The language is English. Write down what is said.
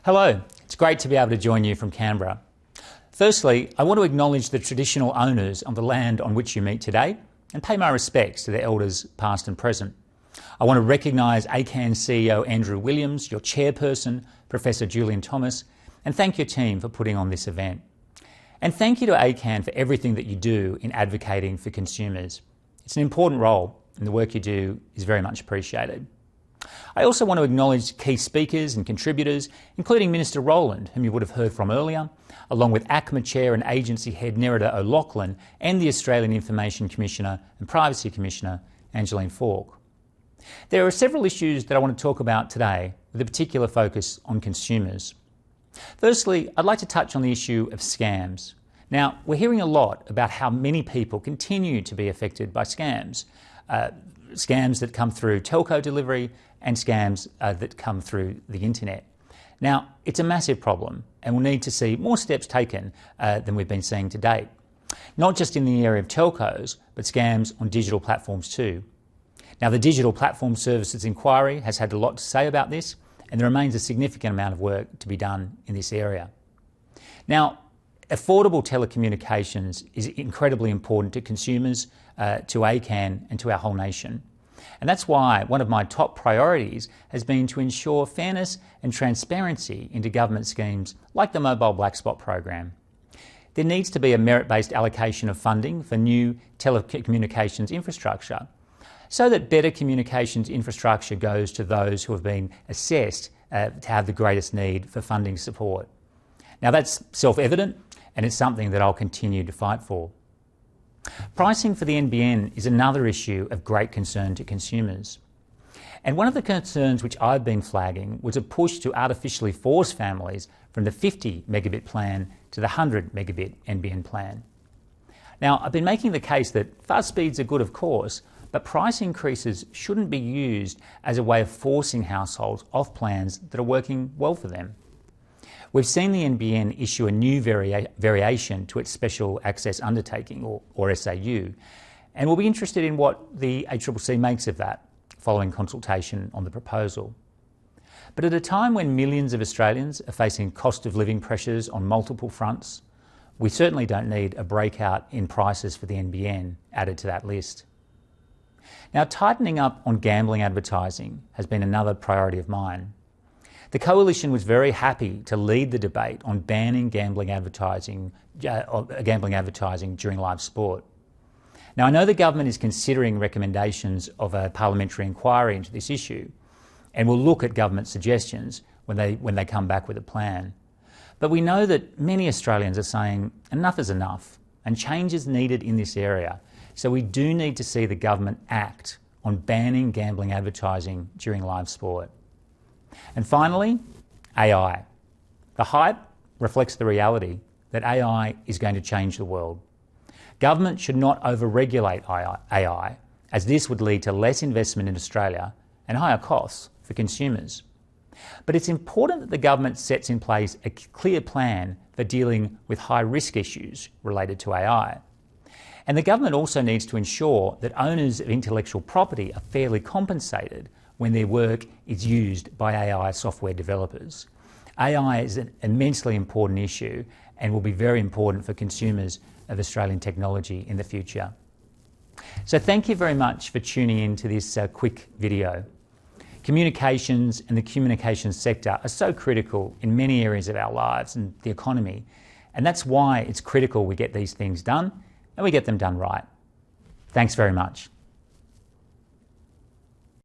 Hello, it's great to be able to join you from Canberra. Firstly, I want to acknowledge the traditional owners of the land on which you meet today and pay my respects to their elders past and present. I want to recognise ACCAN CEO Andrew Williams, your chairperson, Professor Julian Thomas, and thank your team for putting on this event. And thank you to ACCAN for everything that you do in advocating for consumers. It's an important role and the work you do is very much appreciated. I also want to acknowledge key speakers and contributors, including Minister Rowland, whom you would have heard from earlier, along with ACCMA Chair and Agency Head Nerida O'Loughlin and the Australian Information Commissioner and Privacy Commissioner, Angeline Falk. There are several issues that I want to talk about today, with a particular focus on consumers. Firstly, I'd like to touch on the issue of scams. Now, we're hearing a lot about how many people continue to be affected by scams. Scams that come through telco delivery and scams that come through the internet. Now, it's a massive problem and we'll need to see more steps taken than we've been seeing to date. Not just in the area of telcos, but scams on digital platforms too. Now, the Digital Platform Services Inquiry has had a lot to say about this, and there remains a significant amount of work to be done in this area. Now, affordable telecommunications is incredibly important to consumers, to ACCAN and to our whole nation. And that's why one of my top priorities has been to ensure fairness and transparency into government schemes like the Mobile Black Spot program. There needs to be a merit-based allocation of funding for new telecommunications infrastructure so that better communications infrastructure goes to those who have been assessed to have the greatest need for funding support. Now that's self-evident and it's something that I'll continue to fight for. Pricing for the NBN is another issue of great concern to consumers. And one of the concerns which I've been flagging was a push to artificially force families from the 50 megabit plan to the 100 megabit NBN plan. Now, I've been making the case that fast speeds are good, of course, but price increases shouldn't be used as a way of forcing households off plans that are working well for them. We've seen the NBN issue a new variation to its Special Access Undertaking, or SAU, and we'll be interested in what the ACCC makes of that following consultation on the proposal. But at a time when millions of Australians are facing cost of living pressures on multiple fronts, we certainly don't need a breakout in prices for the NBN added to that list. Now, tightening up on gambling advertising has been another priority of mine. The Coalition was very happy to lead the debate on banning gambling advertising during live sport. Now, I know the government is considering recommendations of a parliamentary inquiry into this issue and will look at government suggestions when they come back with a plan. But we know that many Australians are saying enough is enough and change is needed in this area. So we do need to see the government act on banning gambling advertising during live sport. And finally, AI. The hype reflects the reality that AI is going to change the world. Government should not over-regulate AI, as this would lead to less investment in Australia and higher costs for consumers. But it's important that the government sets in place a clear plan for dealing with high-risk issues related to AI. And the government also needs to ensure that owners of intellectual property are fairly compensated when their work is used by AI software developers. AI is an immensely important issue and will be very important for consumers of Australian technology in the future. So thank you very much for tuning in to this quick video. Communications and the communications sector are so critical in many areas of our lives and the economy, and that's why it's critical we get these things done and we get them done right. Thanks very much.